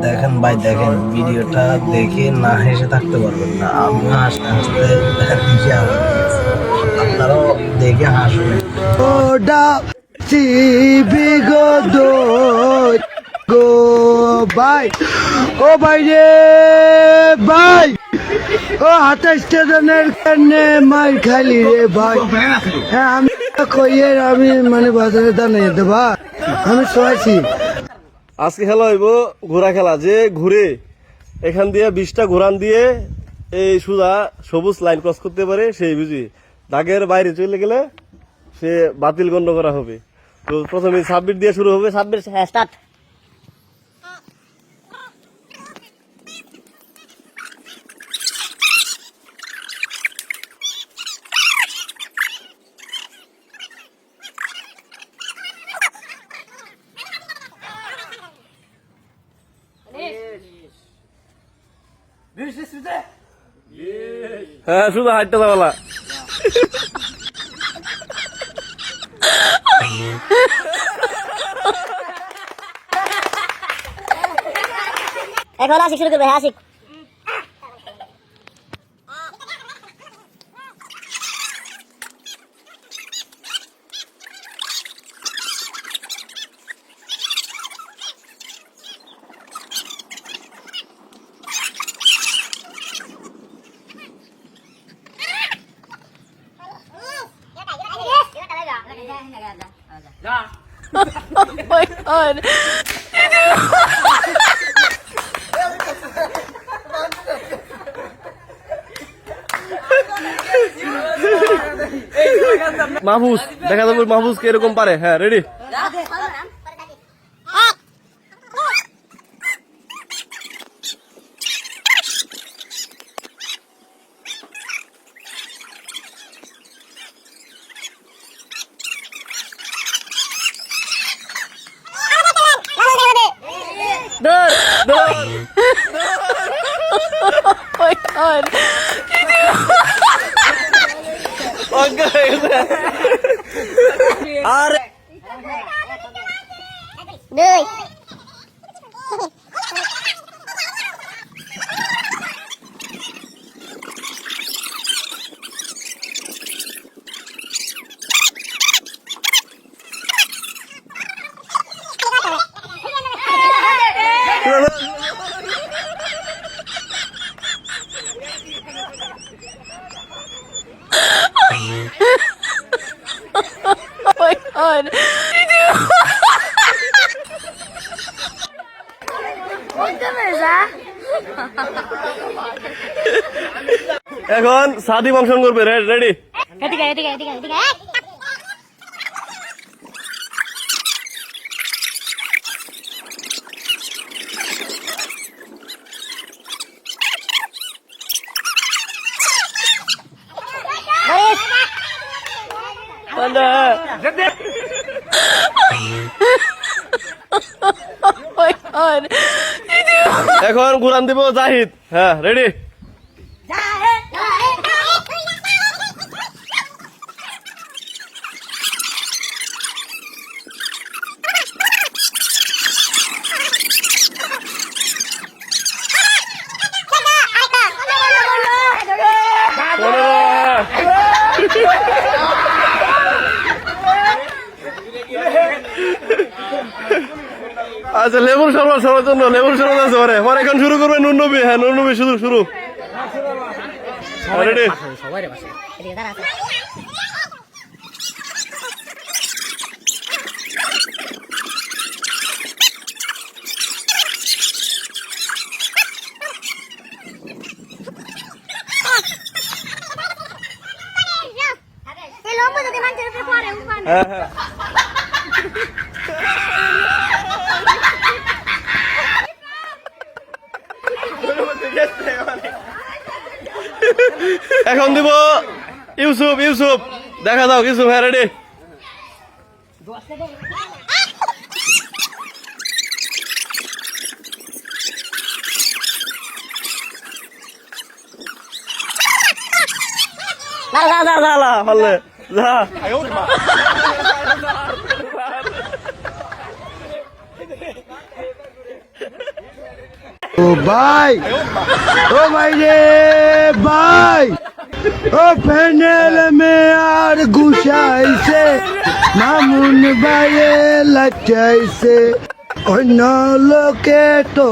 দেখেন ভাই, দেখেন ভিডিওটা দেখে না হেসে থাকতে পারবেন না। আমি হাসতে হাসতে দিশে হারাই গেছি। আপনারাও দেখে হাসুন। ওটা গো ভাই, ও ভাই রে ভাই, ও 28 জনের কারণে মার খালি রে ভাই। হ্যাঁ আমি কইয়ের আমি মানে বাজারে দাঁড়িয়ে যেতে ভাই, আমি শোয়াইছি। আজকে খেলা হইব ঘোড়া খেলা, যে ঘুরে এখান দিয়ে 20টা ঘোরান দিয়ে এই সুজা সবুজ লাইন ক্রস করতে পারে সেই বুঝি। দাগের বাইরে চলে গেলে সে বাতিল গণ্য করা হবে। তো প্রথমে সাবমিট দিয়ে শুরু হবে। Submit start. হ্যাঁ শুধু হাইটটা যাওয়ালা। এখন আশিক শুরু করবে। হ্যাঁ Ashiq, Oh my god. Mahfuz দেখা যাবে মাহফুজ কে এরকম পারে। হ্যাঁ রেডি। Oh my god. আরে দুই Oh my god. এখন সাদিম অংশগ্রহণ করবে। রেডি। এদিকে এদিকে এদিকে এদিকে Oh my god. এখন ঘুরান দিব জাহিদ। হ্যাঁ রেডি। আচ্ছা লেবুর শরবত সবার জন্য লেবুর শরবত আছে পরে। পরে এখন শুরু করবে নুন নবী। হ্যাঁ নুন নবী শুরু শুরু। রেডি। এদিকে দাঁড়া আছে। হ্যাঁ হ্যাঁ এখন দিব ইউসুফ। ইউসুফ দেখা দাও ইউসুফ। হ্যাঁ রেডি। যা যা যা যা পারলে যা। ও ভাই রে ভাই ও প্যানেল মে আর ঘুষাইছে মামুন ভাইয়ে লাচাইছে অন্য লোকে তো